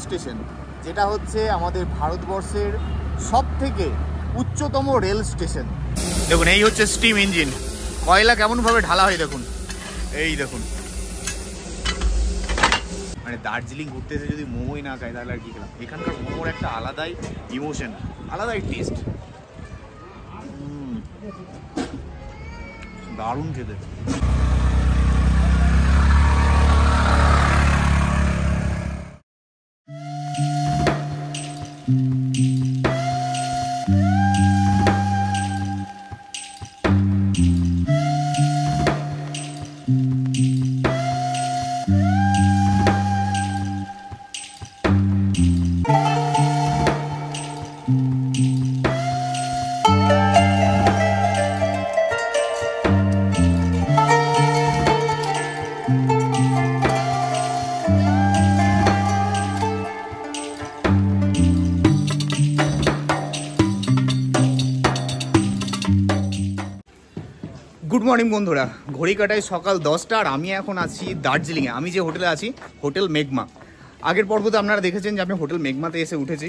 Station, যেটা হচ্ছে আমাদের ভারতবর্ষের সবথেকে উচ্চতম রেল স্টেশন। দেখুন এই হচ্ছে স্টিম ইঞ্জিন, কয়লা কেমনভাবে ঢালা হয় দেখুন, এই দেখুন। মানে দার্জিলিং ঘুরতে এসে যদি মোমোই না খাই তাহলে আর কি খেলাম। এখানকার মোমোর একটা আলাদাই ইমোশন, আলাদাই টেস্ট, দারুণ খেতে। গুড মর্নিং বন্ধুরা, ঘড়ি কাটায় সকাল 10টা আর আমি এখন আছি দার্জিলিংয়ে। আমি যে হোটেলে আছি হোটেল মেঘমা। আগের পর্বতে আপনারা দেখেছেন যে আমি হোটেল মেঘমাতে এসে উঠেছি।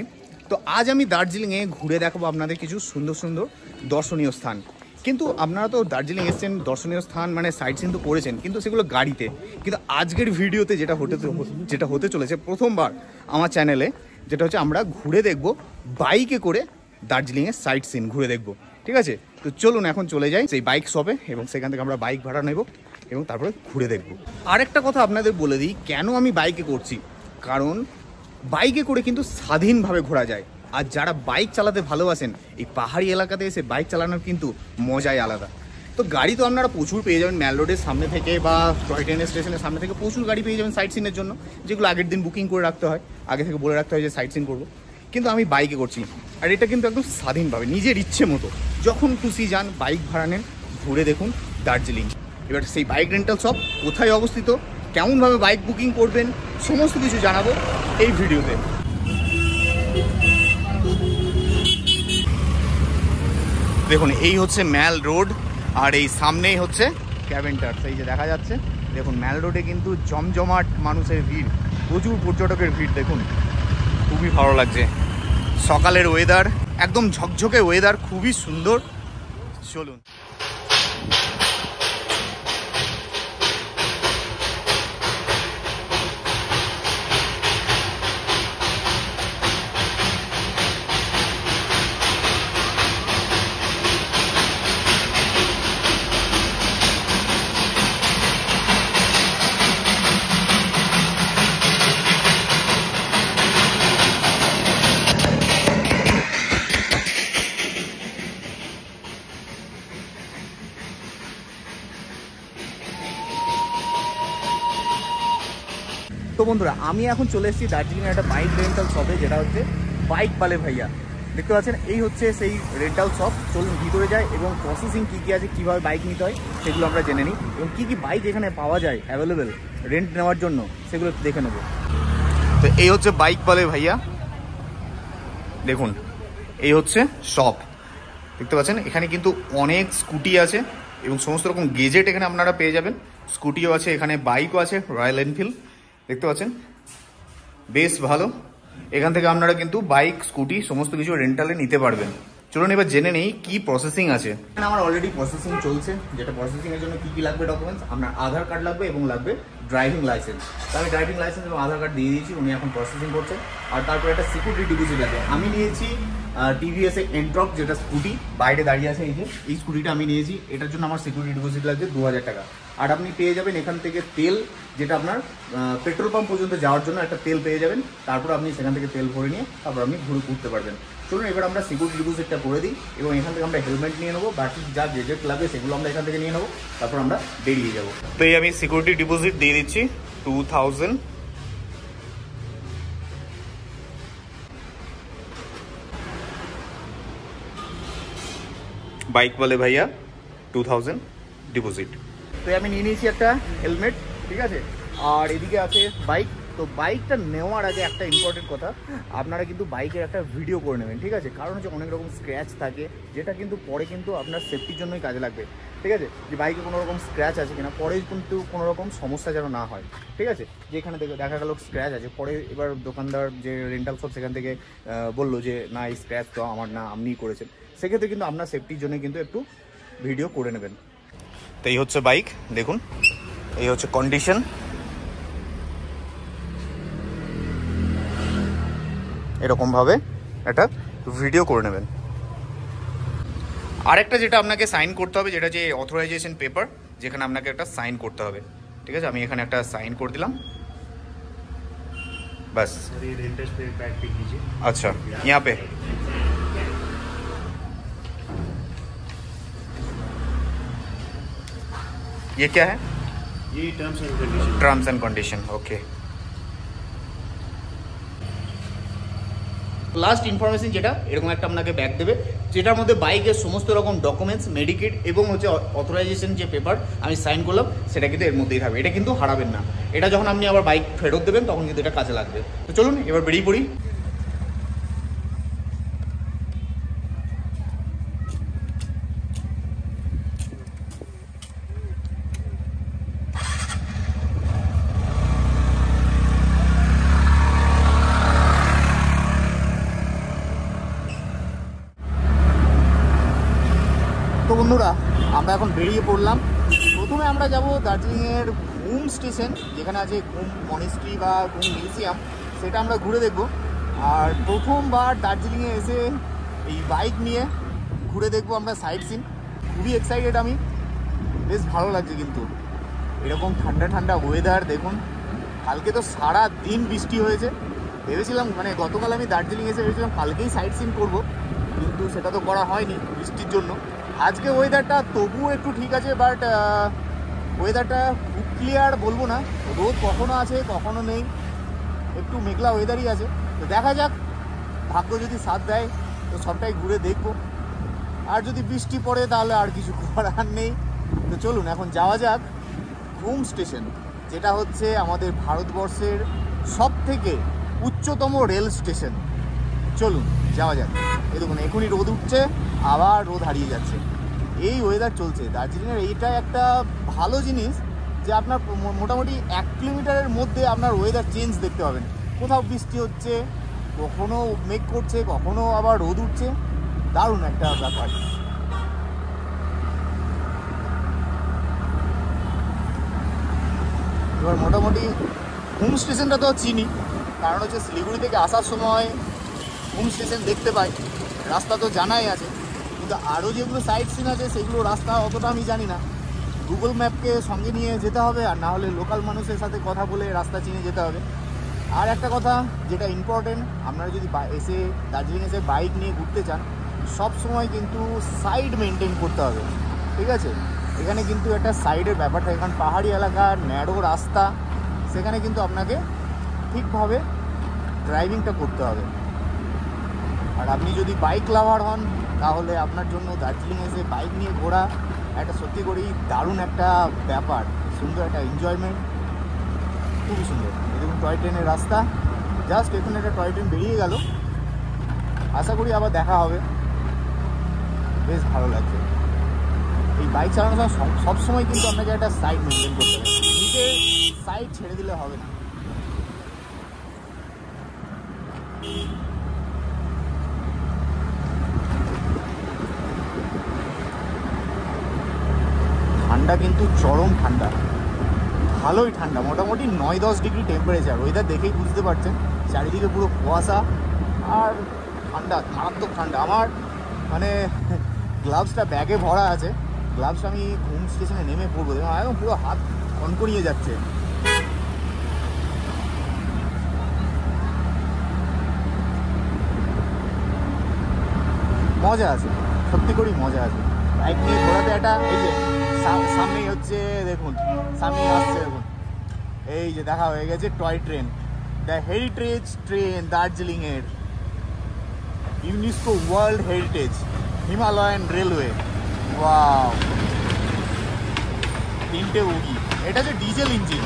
তো আজ আমি দার্জিলিংয়ে ঘুরে দেখাবো আপনাদের কিছু সুন্দর সুন্দর দর্শনীয় স্থান। কিন্তু আপনারা তো দার্জিলিং এসেছেন, দর্শনীয় স্থান মানে সাইট সিন তো করেছেন, কিন্তু সেগুলো গাড়িতে। কিন্তু আজকের ভিডিওতে যেটা হতে চলেছে প্রথমবার আমার চ্যানেলে, যেটা হচ্ছে আমরা ঘুরে দেখব বাইকে করে দার্জিলিংয়ের সাইট সিন ঘুরে দেখব। ঠিক আছে, তো চলুন এখন চলে যাই সেই বাইক শপে এবং সেখান থেকে আমরা বাইক ভাড়া নেব এবং তারপরে ঘুরে দেখব। আরেকটা কথা আপনাদের বলে দিই, কেন আমি বাইকে করছি, কারণ বাইকে করে কিন্তু স্বাধীনভাবে ঘোরা যায়। আর যারা বাইক চালাতে ভালোবাসেন, এই পাহাড়ি এলাকাতে এসে বাইক চালানোর কিন্তু মজাই আলাদা। তো গাড়ি তো আপনারা প্রচুর পেয়ে যাবেন ম্যাল রোডের সামনে থেকে বা টয় ট্রেন স্টেশনের সামনে থেকে প্রচুর গাড়ি পেয়ে যাবেন সাইট সিনের জন্য, যেগুলো আগের দিন বুকিং করে রাখতে হয়, আগে থেকে বলে রাখতে হয় যে সাইট সিন করবো। কিন্তু আমি বাইকে করছি, আর এটা কিন্তু একদম স্বাধীনভাবে নিজের ইচ্ছে মতো যখন খুশি যান, বাইক ভাড়া নেন, ঘুরে দেখুন দার্জিলিং। এবার সেই বাইক রেন্টাল শপ কোথায় অবস্থিত, কেমনভাবে বাইক বুকিং করবেন, সমস্ত কিছু জানাবো এই ভিডিওতে। দেখুন এই হচ্ছে ম্যাল রোড, আর এই সামনেই হচ্ছে ক্যাভেন্টার্স, এই যে দেখা যাচ্ছে। দেখুন ম্যাল রোডে কিন্তু জমজমাট মানুষের ভিড়, প্রচুর পর্যটকের ভিড়। দেখুন খুবই ভালো লাগছে, সকালের ওয়েদার একদম ঝকঝকে ওয়েদার, খুবই সুন্দর। চলুন তো বন্ধুরা, আমি এখন চলে এসেছি দার্জিলিংয়ের একটা বাইক রেন্টাল শপে, যেটা হচ্ছে বাইক পালে ভাইয়া। দেখতে পাচ্ছেন এই হচ্ছে সেই রেন্টাল শপ। চলুন ভিতরে যাই এবং প্রসেসিং কী কী আছে, কীভাবে বাইক নিতে হয় সেগুলো আমরা জেনে নিই, এবং কী কী বাইক এখানে পাওয়া যায় অ্যাভেলেবেল রেন্ট নেওয়ার জন্য সেগুলো একটু দেখে নেব। তো এই হচ্ছে বাইক পালে ভাইয়া, দেখুন এই হচ্ছে শপ। দেখতে পাচ্ছেন এখানে কিন্তু অনেক স্কুটি আছে এবং সমস্ত রকম গেজেট এখানে আপনারা পেয়ে যাবেন। স্কুটিও আছে এখানে, বাইকও আছে, রয়্যাল এনফিল্ড। দেখতে পাচ্ছেন বেশ ভালো, এখান থেকে আপনারা কিন্তু বাইক স্কুটি সমস্ত কিছু রেন্টালে নিতে পারবেন। চলুন এবার জেনে নেই কি প্রসেসিং আছে। আমার অলরেডি প্রসেসিং চলছে, যেটা প্রসেসিং এর জন্য কি কি লাগবে ডকুমেন্টস, আপনার আধার কার্ড লাগবে এবং লাগবে ড্রাইভিং লাইসেন্স। তো আমি ড্রাইভিং লাইসেন্স এবং আধার কার্ড দিয়ে দিয়েছি, উনি এখন প্রসেসিং করছে। আর তারপরে একটা সিকিউরিটি ডিপোজিট লাগবে। আমি নিয়েছি টিভিএস এন্ট্রক, যেটা স্কুটি বাইরে দাঁড়িয়ে আছে, এই যে এই স্কুটিটা আমি নিয়েছি। এটার জন্য আমার সিকিউরিটি ডিপোজিট লাগছে 2000 টাকা। আর আপনি পেয়ে যাবেন এখান থেকে তেল, যেটা আপনার পেট্রোল পাম্প পর্যন্ত যাওয়ার জন্য একটা তেল পেয়ে যাবেন। তারপর আপনি সেখান থেকে তেল ভরে নিয়ে তারপর আপনি ঘুরতে পারবেন। চলুন এবার আমরা সিকিউরিটি ডিপোজিটটা করে দিই এবং এখান থেকে আমরা হেলমেট নিয়ে নেবো, বাকি যা গেজেট লাগবে সেগুলো আমরা এখান থেকে নিয়ে নেবো, তারপর আমরা বেরিয়ে যাবো। তো এই আমি সিকিউরিটি ডিপোজিট দিয়ে দিচ্ছি 2000। বাইক বলে ভাইয়া 2000 ডিপোজিট। তো আমি নিয়ে নিয়েছি একটা হেলমেট, ঠিক আছে। আর এদিকে আছে বাইক, তো বাইকটা নেওয়ার আগে একটা ইম্পর্টেন্ট কথা, আপনারা কিন্তু বাইকের একটা ভিডিও করে নেবেন, ঠিক আছে? কারণ হচ্ছে অনেক রকম স্ক্র্যাচ থাকে, যেটা কিন্তু পরে কিন্তু আপনার সেফটির জন্যই কাজে লাগবে, ঠিক আছে? যে বাইকে কোনো রকম স্ক্র্যাচ আছে কিনা, পরে কিন্তু কোনো রকম সমস্যা যেন না হয়, ঠিক আছে? যেখানে দেখা গেল স্ক্র্যাচ আছে, পরে এবার দোকানদার যে রেন্টাল শপ সেখান থেকে বললো যে না এই স্ক্র্যাচ তো আমার না, আপনিই করেছেন, সেক্ষেত্রে কিন্তু আপনার সেফটির জন্য কিন্তু একটু ভিডিও করে নেবেন। তো এই হচ্ছে বাইক, দেখুন এই হচ্ছে কন্ডিশন। এরকমভাবে একটা ভিডিও করে নেবেন। আরেকটা যেটা আপনাকে সাইন করতে হবে, যেটা যে অথরাইজেশন পেপার, যেখানে আপনাকে একটা সাইন করতে হবে, ঠিক আছে? আমি এখানে একটা সাইন করে দিলাম, बस। अच्छा, यहाँ पे ये क्या है? ये terms and condition. Terms and condition, okay. Last information যেটা, এরকম একটা আপনাকে ব্যাগ দেবে, যেটার মধ্যে বাইকের সমস্ত রকম ডকুমেন্টস, মেডিকেট এবং হচ্ছে অথরাইজেশন যে পেপার আমি সাইন করলাম, সেটা কিন্তু এর মধ্যেই থাকবে। এটা কিন্তু হারাবেন না। এটা যখন আপনি আবার বাইক ফেরত দেবেন তখন কিন্তু এটা কাজে লাগবে। তো চলুন এবার বেরিয়ে পড়ি। তো বন্ধুরা, আমরা এখন বেরিয়ে পড়লাম। প্রথমে আমরা যাব দার্জিলিংয়ের ঘুম স্টেশন, যেখানে আছে ঘুম মনেস্ট্রি বা ঘুম মিউজিয়াম, সেটা আমরা ঘুরে দেখব। আর প্রথমবার দার্জিলিংয়ে এসে এই বাইক নিয়ে ঘুরে দেখবো আমরা সাইট সিন। খুবই এক্সাইটেড আমি, বেশ ভালো লাগছে। কিন্তু এরকম ঠান্ডা ঠান্ডা ওয়েদার দেখুন, কালকে তো সারা দিন বৃষ্টি হয়েছে। ভেবেছিলাম মানে গতকাল আমি দার্জিলিং এসে ভেবেছিলাম কালকেই সাইট সিন করবো, কিন্তু সেটা তো করা হয়নি বৃষ্টির জন্য। আজকে ওয়েদারটা তবুও একটু ঠিক আছে, বাট ওয়েদারটা খুব ক্লিয়ার বলবো না, রোদ কখনো আছে কখনো নেই, একটু মেঘলা ওয়েদারই আছে। তো দেখা যাক, ভাগ্য যদি সাথ দেয় তো সবটাই ঘুরে দেখবো, আর যদি বৃষ্টি পড়ে তাহলে আর কিছু করার নেই। তো চলুন এখন যাওয়া যাক ঘুম স্টেশন, যেটা হচ্ছে আমাদের ভারতবর্ষের সবথেকে উচ্চতম রেল স্টেশন। চলুন যাওয়া যাক। এই দেখুন এখনই রোদ উঠছে, আবার রোদ হারিয়ে যাচ্ছে, এই ওয়েদার চলছে দার্জিলিংয়ের। এইটা একটা ভালো জিনিস যে আপনার মোটামুটি 1 কিলোমিটারের মধ্যে আপনার ওয়েদার চেঞ্জ দেখতে পাবেন। কোথাও বৃষ্টি হচ্ছে, কখনো মেঘ করছে, কখনো আবার রোদ উঠছে, দারুণ একটা ব্যাপার। এবার মোটামুটি ঘুম স্টেশনটা তো চিনি, কারণ হচ্ছে শিলিগুড়ি থেকে আসার সময় ঘুম স্টেশন দেখতে পাই, রাস্তা তো জানাই আছে। কিন্তু আরও যেগুলো সাইট সিন আছে সেগুলো রাস্তা অতটা আমি জানি না। গুগল ম্যাপকে সঙ্গে নিয়ে যেতে হবে, আর না হলে লোকাল মানুষের সাথে কথা বলে রাস্তা চিনে যেতে হবে। আর একটা কথা যেটা ইম্পর্টেন্ট, আপনারা যদি এসে দার্জিলিং এসে বাইক নিয়ে ঘুরতে চান, সব সময় কিন্তু সাইড মেনটেন করতে হবে, ঠিক আছে? এখানে কিন্তু একটা সাইডের ব্যাপার থাকে, কারণ পাহাড়ি এলাকা, ন্যারো রাস্তা, সেখানে কিন্তু আপনাকে ঠিকভাবে ড্রাইভিংটা করতে হবে। আর আপনি যদি বাইক লাভার হন তাহলে আপনার জন্য দার্জিলিং এসে বাইক নিয়ে ঘোরা একটা সত্যি করেই দারুণ একটা ব্যাপার, সুন্দর একটা এনজয়মেন্ট, খুবই সুন্দর। দেখুন টয় ট্রেনের রাস্তা, জাস্ট এখানে একটা টয় ট্রেন বেরিয়ে গেল, আশা করি আবার দেখা হবে। বেশ ভালো লাগছে। এই বাইক চালানোর সময় সবসময় কিন্তু আপনাকে একটা সাইড মেনটেন করতে হবে, নিজে সাইড ছেড়ে দিলে হবে না। ঠান্ডা কিন্তু চরম ঠান্ডা, ভালোই ঠান্ডা, মোটামুটি 9-10 ডিগ্রি টেম্পারেচার। ওয়েদার দেখেই বুঝতে পারছেন, চারিদিকে পুরো কুয়াশা আর ঠান্ডা, মারাত্মক ঠান্ডা। আমার মানে গ্লাভসটা ব্যাগে ভরা আছে, গ্লাভস আমি ঘুম স্টেশনে নেমে পড়বো, একদম পুরো হাত কনকনিয়ে যাচ্ছে। মজা আছে, সত্যি করেই মজা আছে বাইক নিয়ে ঘোরাতে। একটা এই যে সামনেই হচ্ছে দেখুন, সামনেই আসছে দেখুন, এই যে দেখা হয়ে গেছে toy train, the heritage train দার্জিলিংয়ের, UNESCO world heritage Himalayan railway. Wow, 3টে বগি, এটা হচ্ছে ডিজেল ইঞ্জিন,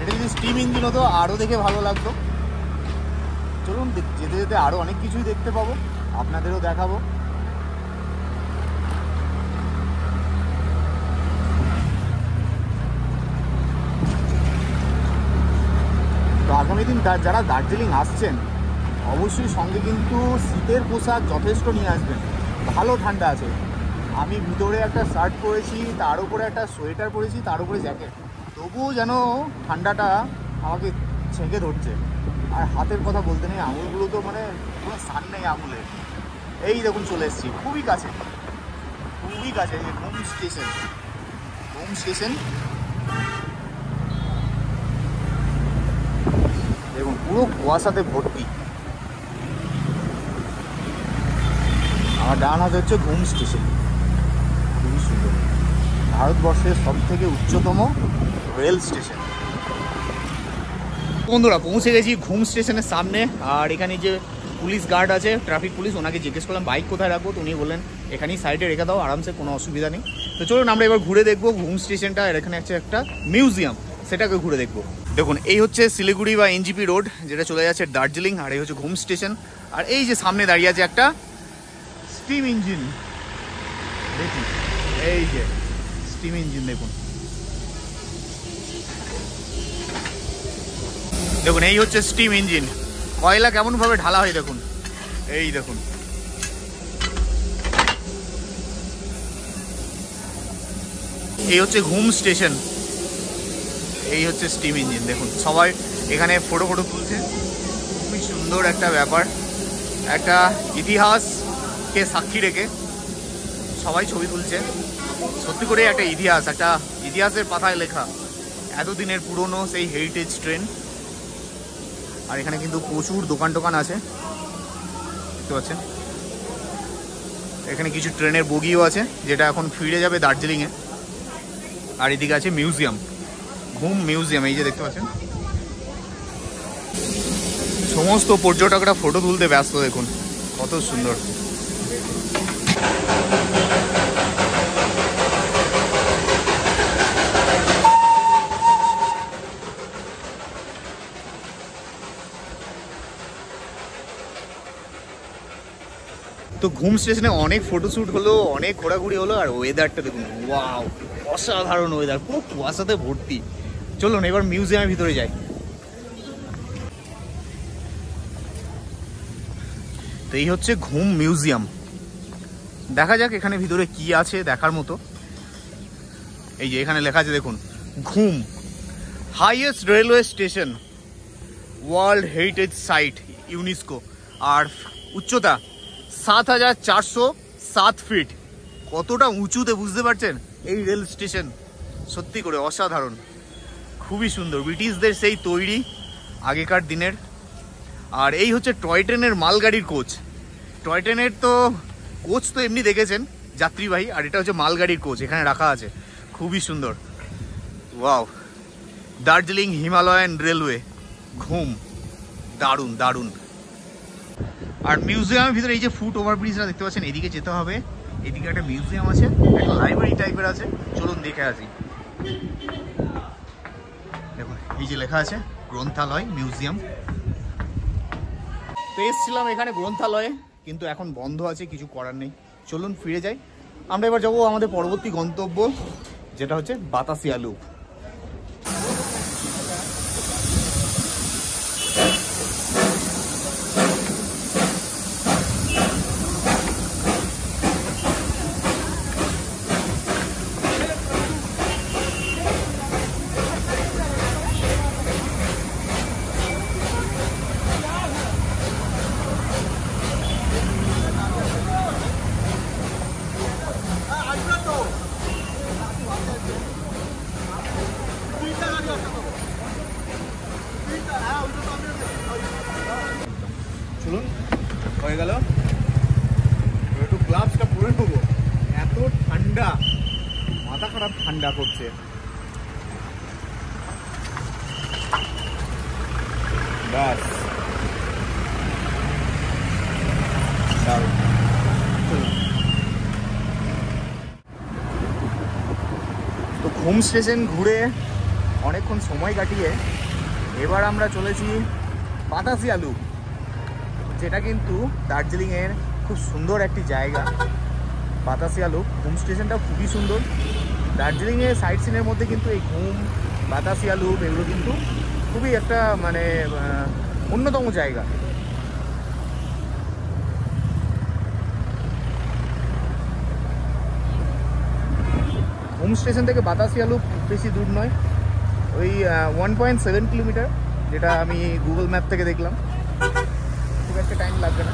এটা যদি স্টিম ইঞ্জিন হতো আরও দেখে ভালো লাগতো। চলুন যেতে যেতে আরও অনেক কিছুই দেখতে পাবো, আপনাদেরও দেখাবো। তো আগামী দিন যারা দার্জিলিং আসছেন অবশ্যই সঙ্গে কিন্তু শীতের পোশাক যথেষ্ট নিয়ে আসবেন, ভালো ঠান্ডা আছে। আমি ভিতরে একটা শার্ট পরেছি, তার উপরে একটা সোয়েটার পরেছি, তার উপরে জ্যাকেট, তবুও যেন ঠান্ডাটা আমাকে ছেঁকে ধরছে। আর হাতের কথা বলতে নেই, আঙুলগুলো তো মানে কোনো সান নেই আঙুলের। এই দেখুন চলে এসেছি খুবই কাছে, খুবই কাছে। এই ঘুম স্টেশন, ঘুম স্টেশন দেখুন পুরো কুয়াশাতে ভর্তি। আমার ডান হাতে হচ্ছে ঘুম স্টেশন, খুবই সুন্দর। ভারতবর্ষের সব থেকে উচ্চতম রেল স্টেশন। বন্ধুরা পৌঁছে গেছি ঘুম স্টেশনের সামনে। আর এখানে যে পুলিশ গার্ড আছে, ট্রাফিক পুলিশ, ওনাকে জিজ্ঞেস করলাম বাইক কোথায় রাখবো, তো উনি বললেন এখানেই সাইডে রেখে দাও আরামসে, কোনো অসুবিধা নেই। তো চলুন আমরা এবার ঘুরে দেখবো ঘুম স্টেশনটা। আর এখানে আছে একটা মিউজিয়াম, সেটাকে ঘুরে দেখবো। দেখুন এই হচ্ছে শিলিগুড়ি বা এনজিপি রোড, যেটা চলে যাচ্ছে দার্জিলিং। আর এই হচ্ছে ঘুম স্টেশন। আর এই যে সামনে দাঁড়িয়ে আছে একটা স্টিম ইঞ্জিন, দেখুন এই যে স্টিম ইঞ্জিন, দেখুন দেখুন এই হচ্ছে স্টিম ইঞ্জিন। কয়লা কেমন ভাবে ঢালা হয় দেখুন, এই দেখুন। এই হচ্ছে ঘুম স্টেশন, এই হচ্ছে স্টিম ইঞ্জিন। দেখুন সবাই এখানে ফটো তুলছে, খুবই সুন্দর একটা ব্যাপার। একটা ইতিহাসকে সাক্ষী রেখে সবাই ছবি তুলছে। সত্যি করে একটা ইতিহাস, একটা ইতিহাসের পাতায় লেখা এতদিনের পুরনো সেই হেরিটেজ ট্রেন। আর এখানে কিন্তু প্রচুর দোকান আছে, দেখতে পাচ্ছেন। এখানে কিছু ট্রেনের বগিও আছে, যেটা এখন ফিরে যাবে দার্জিলিংয়ে। আর এদিকে আছে মিউজিয়াম, ঘুম মিউজিয়াম, এই যে দেখতে পাচ্ছেন। সমস্ত পর্যটকরা ফটো তুলতে ব্যস্ত, দেখুন কত সুন্দর। তো ঘুম স্টেশনে অনেক ফটোশ্যুট হলো, অনেক ঘোরাঘুরি হলো। আর ওয়েদারটা দেখুন, ওয়াও অসাধারণ ওয়েদার, পুরো কুয়াশাতে ভর্তি। চলুন এবার মিউজিয়ামের ভিতরে যাই। তো এই হচ্ছে ঘুম মিউজিয়াম, দেখা যাক এখানে ভিতরে কি আছে দেখার মতো। এই যে এখানে লেখা আছে দেখুন, Ghum highest railway station, world heritage site UNESCO. আর উচ্চতা ৭,৪০৭ ফিট। কতটা উঁচুতে বুঝতে পারছেন এই রেল স্টেশন, সত্যি করে অসাধারণ, খুবই সুন্দর। ব্রিটিশদের সেই তৈরি আগেকার দিনের। আর এই হচ্ছে টয় ট্রেনের মালগাড়ির কোচ। টয় ট্রেনের তো কোচ তো এমনি দেখেছেন যাত্রীবাহী, আর এটা হচ্ছে মালগাড়ির কোচ এখানে রাখা আছে, খুবই সুন্দর। ওয়াও, দার্জিলিং হিমালয়ান রেলওয়ে, ঘুম, দারুণ দারুণ। আর মিউজিয়ামের ভিতরে এই যে ফুট ওভারব্রিজটা দেখতে পাচ্ছেন, এদিকে যেতে হবে। এদিকে একটা মিউজিয়াম আছে, একটা লাইব্রেরি টাইপের আছে, চলুন দেখে আসি। দেখুন এই যে লেখা আছে গ্রন্থালয় মিউজিয়াম। তো এসেছিলাম এখানে গ্রন্থালয়ে, কিন্তু এখন বন্ধ আছে, কিছু করার নেই। চলুন ফিরে যাই। আমরা এবার যাবো আমাদের পরবর্তী গন্তব্য, যেটা হচ্ছে বাতাসিয়া লুপ। চলুন হয়ে গেল, একটু গ্লাভসটা পরে নেবো, এত ঠান্ডা, মাথা খারাপ ঠান্ডা করছে। ব্যাস তো ঘুম স্টেশন ঘুরে অনেকক্ষণ সময় কাটিয়ে এবার আমরা চলেছি বাতাসিয়া লুপ, যেটা কিন্তু দার্জিলিংয়ের খুব সুন্দর একটি জায়গা। বাতাসিয়া লুপ ঘুম স্টেশনটা খুবই সুন্দর। দার্জিলিংয়ের সাইট সিনের মধ্যে কিন্তু এই ঘুম, বাতাসিয়া লুপ এগুলো কিন্তু খুবই একটা মানে অন্যতম জায়গা। ঘুম স্টেশন থেকে বাতাসিয়া লুপ খুব বেশি দূর নয়, ওই 1.7 কিলোমিটার, যেটা আমি গুগল ম্যাপ থেকে দেখলাম। খুব একটা টাইম লাগবে না।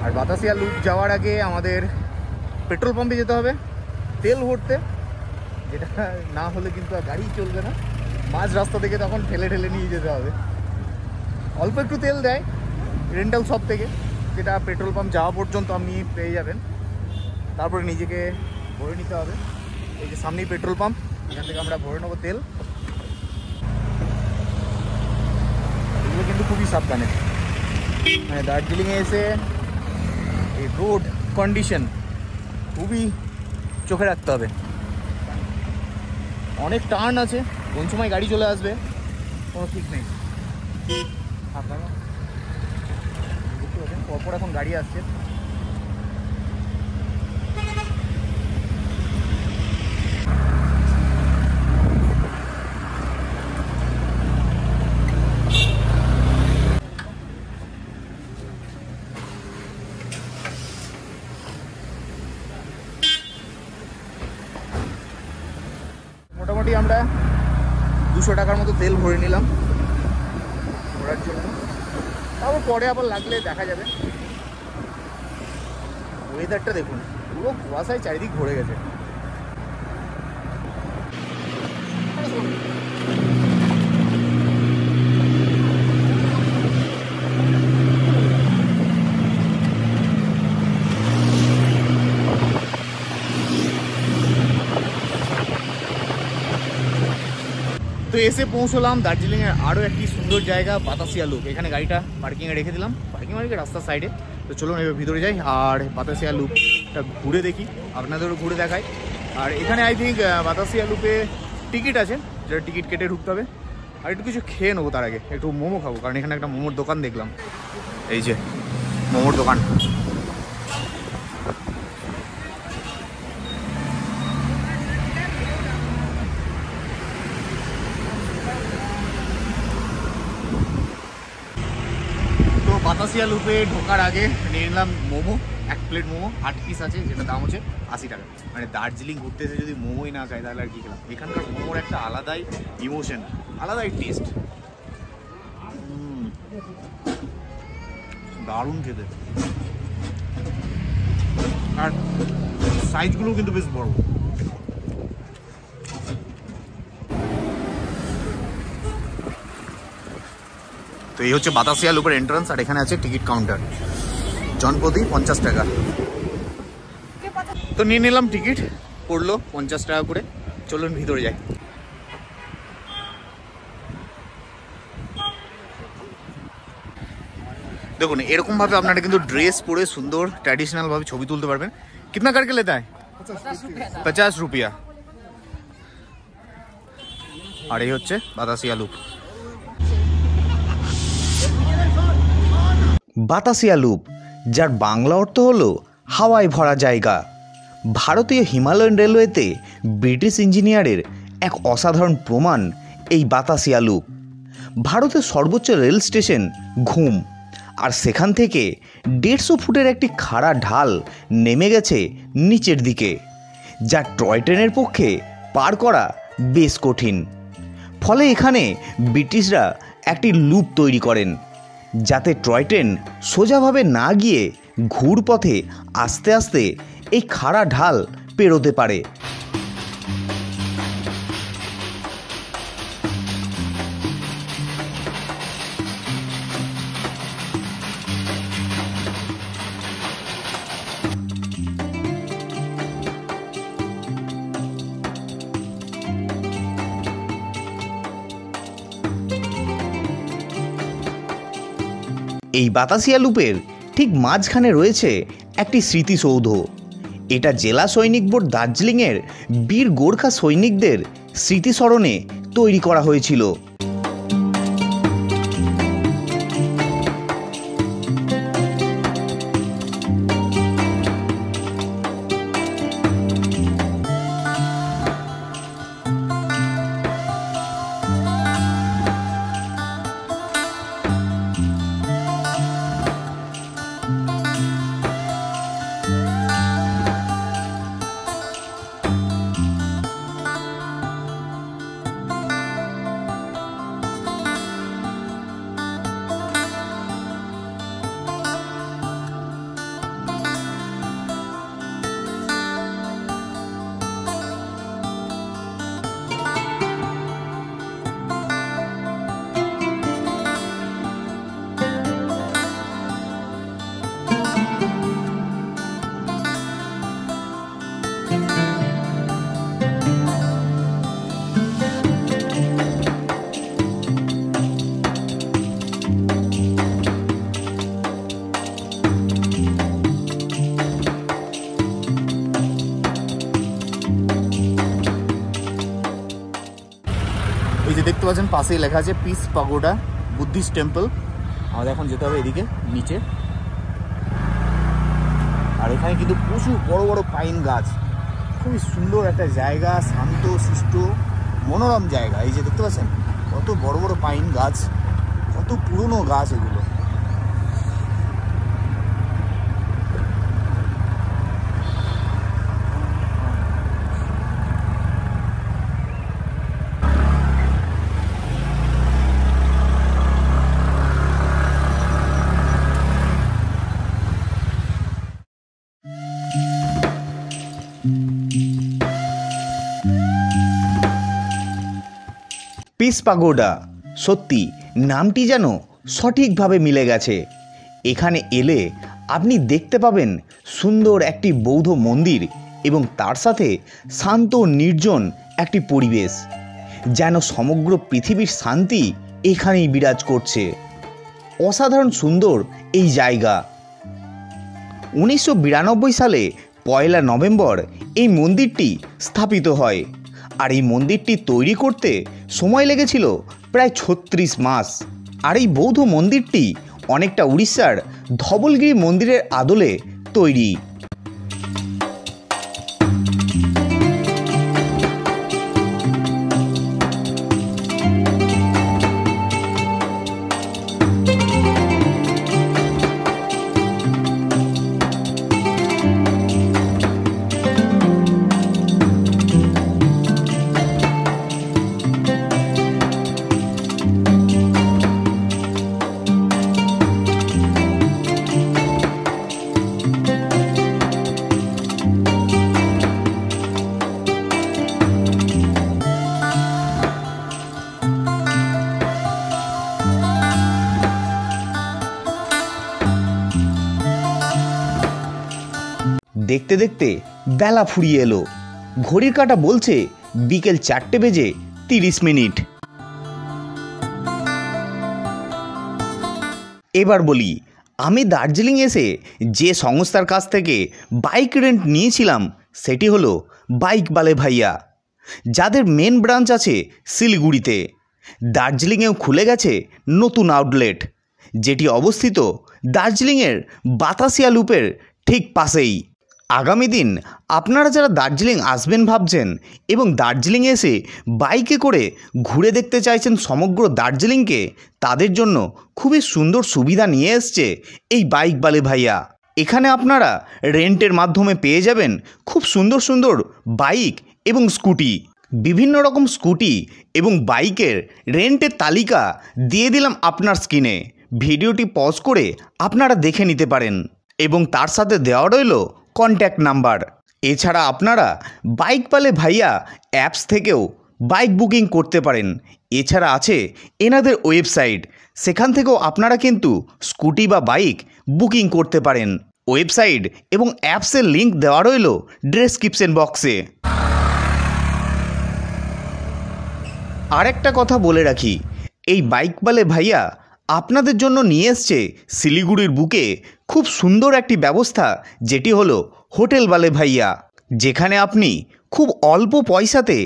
আর বাতাসিয়া লুপ যাওয়ার আগে আমাদের পেট্রোল পাম্পে যেতে হবে তেল ভরতে, যেটা না হলে কিন্তু আর গাড়ি চলবে না। মাঝ রাস্তা থেকে তখন ঠেলে ঠেলে নিয়ে যেতে হবে। অল্প একটু তেল দেয় রেন্টাল শপ থেকে, যেটা পেট্রোল পাম্প যাওয়া পর্যন্ত আপনি পেয়ে যাবেন। তারপরে নিজেকে ভরে নিতে হবে। এই যে সামনেই পেট্রোল পাম্প, এখান থেকে আমরা ভরে নেবো তেল। এগুলো কিন্তু খুবই সাবধানে, মানে দার্জিলিংয়ে এসে এই রোড কন্ডিশন খুবই চোখে রাখতে হবে। অনেক টার্ন আছে, কোন সময় গাড়ি চলে আসবে কোনো ঠিক নেই। আপনারা দেখতে পাচ্ছেন পরপর এখন গাড়ি আসছে। মোটামুটি আমরা 200 টাকার মতো তেল ভরে নিলাম ঘোরার জন্য। তারপর পরে আবার লাগলে দেখা যাবে। ওয়েদারটা দেখুন, পুরো কুয়াশায় চারিদিক ভরে গেছে। তো এসে পৌঁছলাম দার্জিলিংয়ের আরও একটি সুন্দর জায়গা বাতাসিয়া লুপ। এখানে গাড়িটা পার্কিংয়ে রেখে দিলাম, পার্কিং মানে রাস্তার সাইডে। তো চলুন এবার ভিতরে যাই আর বাতাসিয়া লুপটা ঘুরে দেখি, আপনাদেরও ঘুরে দেখাই। আর এখানে আই থিঙ্ক বাতাসিয়া লুপে টিকিট আছে, যেটা টিকিট কেটে ঢুকতে হবে। আর একটু কিছু খেয়ে নেবো তার আগে, একটু মোমো খাবো, কারণ এখানে একটা মোমোর দোকান দেখলাম। এই যে মোমোর দোকান। বাতাসিয়া লুপে ঢোকার আগে নিয়ে নিলাম মোমো, 1 প্লেট মোমো, 8 পিস আছে, যেটা দাম হচ্ছে 80 টাকা। মানে দার্জিলিং ঘুরতে এসে যদি মোমোই না খাই তাহলে আর কি খেলাম। এখানকার মোমোর একটা আলাদাই ইমোশন, আলাদাই টেস্ট, দারুণ খেতে। আর সাইজগুলো কিন্তু বেশ বড়। তো এই হচ্ছে বাতাসিয়া লুপের এন্ট্রান্স, আর এখানে আছে টিকিট কাউন্টার, জনপ্রতি 50 টাকা। তো নিয়ে নিলাম টিকিট, পড়লো 50 টাকা করে। চলুন ভিতরে যাই। দেখুন এরকম ভাবে আপনারা কিন্তু ড্রেস পরে সুন্দর ট্র্যাডিশনাল ভাবে ছবি তুলতে পারবেন। कितना करके लेता है? 50 रुपया। আর এই হচ্ছে বাতাসিয়া লুপ। বাতাসিয়া লুপ, যার বাংলা অর্থ হলো হাওয়ায় ভরা জায়গা, ভারতীয় হিমালয়ান রেলওয়েতে ব্রিটিশ ইঞ্জিনিয়ারের এক অসাধারণ প্রমাণ এই বাতাসিয়া লুপ। ভারতের সর্বোচ্চ রেল স্টেশন ঘুম, আর সেখান থেকে 150 ফুটের একটি খাড়া ঢাল নেমে গেছে নিচের দিকে, যা টয় ট্রেনের পক্ষে পার করা বেশ কঠিন। ফলে এখানে ব্রিটিশরা একটি লুপ তৈরি করেন, যাতে টয় ট্রেন সোজাভাবে না গিয়ে ঘুরপথে আস্তে আস্তে এই খাড়া ঢাল পেরোতে পারে। এই বাতাসিয়া লুপের ঠিক মাঝখানে রয়েছে একটি স্মৃতিসৌধ। এটা জেলা সৈনিক বোর্ড দার্জিলিংয়ের বীর গোর্খা সৈনিকদের স্মৃতিস্মরণে তৈরি করা হয়েছিল। এই যে দেখতে পাচ্ছেন পাশেই লেখা আছে পিস পাগোডা বুদ্ধিস্ট টেম্পল। আমাদের এখন যেতে হবে এদিকে নিচে। আর এখানে কিন্তু প্রচুর বড় বড় পাইন গাছ, খুবই সুন্দর একটা জায়গা, শান্ত শিষ্ট মনোরম জায়গা। এই যে দেখতে পাচ্ছেন কত বড় বড় পাইন গাছ, কত পুরনো গাছ এগুলো। পিস পাগোডা, সত্যি নামটি যেন সঠিকভাবে মিলে গেছে। এখানে এলে আপনি দেখতে পাবেন সুন্দর একটি বৌদ্ধ মন্দির এবং তার সাথে শান্ত নির্জন একটি পরিবেশ, যেন সমগ্র পৃথিবীর শান্তি এখানেই বিরাজ করছে। অসাধারণ সুন্দর এই জায়গা। 1992 সালে 1 নভেম্বর এই মন্দিরটি স্থাপিত হয়। আর এই মন্দিরটি তৈরি করতে সময় লেগেছিল প্রায় 36 মাস। আর এই বৌদ্ধ মন্দিরটি অনেকটা উড়িষ্যার ধবলগিরি মন্দিরের আদলে তৈরি। দেখতে দেখতে বেলা ফুরিয়ে এলো। ঘড়ির কাঁটা বলছে বিকেল 4:30। এবার বলি, আমি দার্জিলিং এসে যে সংস্থার কাছ থেকে বাইক রেন্ট নিয়েছিলাম সেটি হলো বাইক বালে ভাইয়া, যাদের মেন ব্রাঞ্চ আছে শিলিগুড়িতে। দার্জিলিংয়েও খুলে গেছে নতুন আউটলেট, যেটি অবস্থিত দার্জিলিংয়ের বাতাসিয়া লুপের ঠিক পাশেই। আগামী দিন আপনারা যারা দার্জিলিং আসবেন ভাবছেন এবং দার্জিলিং এসে বাইকে করে ঘুরে দেখতে চাইছেন সমগ্র দার্জিলিংকে, তাদের জন্য খুবই সুন্দর সুবিধা নিয়ে এসছে এই বাইক বালে ভাইয়া। এখানে আপনারা রেন্টের মাধ্যমে পেয়ে যাবেন খুব সুন্দর সুন্দর বাইক এবং স্কুটি। বিভিন্ন রকম স্কুটি এবং বাইকের রেন্টের তালিকা দিয়ে দিলাম আপনার স্ক্রিনে। ভিডিওটি পজ করে আপনারা দেখে নিতে পারেন এবং তার সাথে দেওয়া রইল কন্ট্যাক্ট নাম্বার। এছাড়া আপনারা বাইক বালে ভাইয়া অ্যাপস থেকেও বাইক বুকিং করতে পারেন। এছাড়া আছে এনাদের ওয়েবসাইট, সেখান থেকেও আপনারা কিন্তু স্কুটি বা বাইক বুকিং করতে পারেন। ওয়েবসাইট এবং অ্যাপসের লিঙ্ক দেওয়া রইল ডেসক্রিপশন বক্সে। আর একটা কথা বলে রাখি, এই বাইক বালে ভাইয়া আপনাদের জন্য নিয়ে এসছে শিলিগুড়ির বুকে খুব সুন্দর একটি ব্যবস্থা, যেটি হলো হোটেল বালে ভাইয়া, যেখানে আপনি খুব অল্প পয়সাতে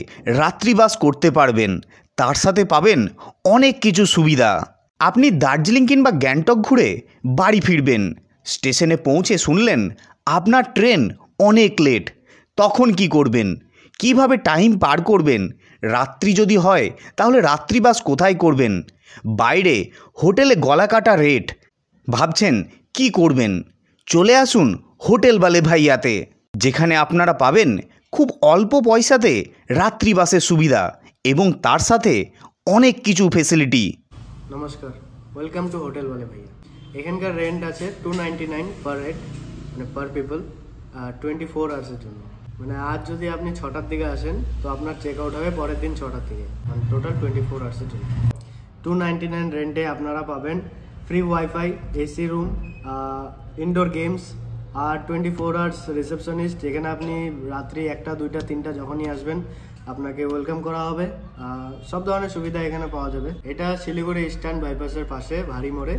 রাত্রিবাস করতে পারবেন। তার সাথে পাবেন অনেক কিছু সুবিধা। আপনি দার্জিলিং কিংবা গ্যাংটক ঘুরে বাড়ি ফিরবেন, স্টেশনে পৌঁছে শুনলেন আপনার ট্রেন অনেক লেট। তখন কি করবেন? কিভাবে টাইম পার করবেন? রাত্রি যদি হয় তাহলে রাত্রিবাস কোথায় করবেন? বাইরে হোটেলে গলা কাটা রেট, ভাবছেন কি করবেন? চলে আসুন হোটেল বালে ভাইয়াতে, যেখানে আপনারা পাবেন খুব অল্প পয়সাতে রাত্রিবাসের সুবিধা এবং তার সাথে অনেক কিছু ফেসিলিটি। নমস্কার, ওয়েলকাম টু হোটেল বালে ভাইয়া। এখানকার রেন্ট আছে 299 পার হেড, মানে পার পিপল, 24 আওয়ার্সের জন্য। মানে আজ যদি আপনি 6টার দিকে আসেন তো আপনার চেক আউট হবে পরের দিন 6টার দিকে, মানে টোটাল 24 আওয়ার্সের জন্য। 299 রেন্টে আপনারা পাবেন free wifi, AC room, indoor games আর 24 আওয়ার্স রিসেপশনিস্ট, যেখানে আপনি রাত্রি 1টা 2টা 3টা যখনই আসবেন আপনাকে ওয়েলকাম করা হবে। সব ধরনের সুবিধা এখানে পাওয়া যাবে। এটা শিলিগুড়ি ইস্টার্ন বাইপাসের পাশে ভারী মোড়ে।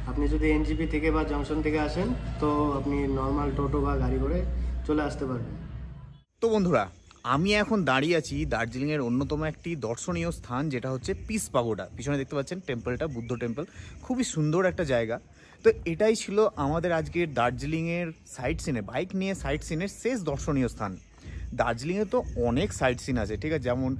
আপনি যদি এনজিপি থেকে বা জংশন থেকে আসেন তো আপনি নর্মাল টোটো বা গাড়ি করে চলে আসতে পারবেন। তো বন্ধুরা, আমি এখন দাঁড়িয়ে আছি দার্জিলিংয়ের অন্যতম একটি দর্শনীয় স্থান, যেটা হচ্ছে পিস পাগোডা। পিছনে দেখতে পাচ্ছেন টেম্পলটা, বুদ্ধ টেম্পল, খুবই সুন্দর একটা জায়গা। তো এটাই ছিল আমাদের আজকের দার্জিলিংয়ের সাইট সিনে, বাইক নিয়ে সাইট সিনের শেষ দর্শনীয় স্থান। দার্জিলিংয়ে তো অনেক সাইট সিন আছে, ঠিক আছে, যেমন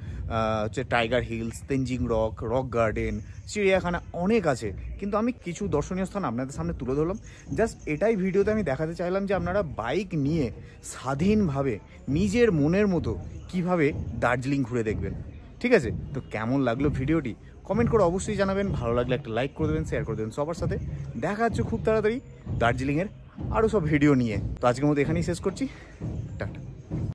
হচ্ছে tiger hills, Tenzing rock, rock garden, চিড়িয়াখানা, অনেক আছে। কিন্তু আমি কিছু দর্শনীয় স্থান আপনাদের সামনে তুলে ধরলাম। জাস্ট এটাই ভিডিওতে আমি দেখাতে চাইলাম যে আপনারা বাইক নিয়ে স্বাধীনভাবে নিজের মনের মতো কিভাবে দার্জিলিং ঘুরে দেখবেন। ঠিক আছে, তো কেমন লাগলো ভিডিওটি কমেন্ট করে অবশ্যই জানাবেন। ভালো লাগলে একটা লাইক করে দেবেন, শেয়ার করে দেবেন সবার সাথে। দেখা হচ্ছে খুব তাড়াতাড়ি দার্জিলিংয়ের আরও সব ভিডিও নিয়ে। তো আজকের মতো এখানেই শেষ করছি, টাটা।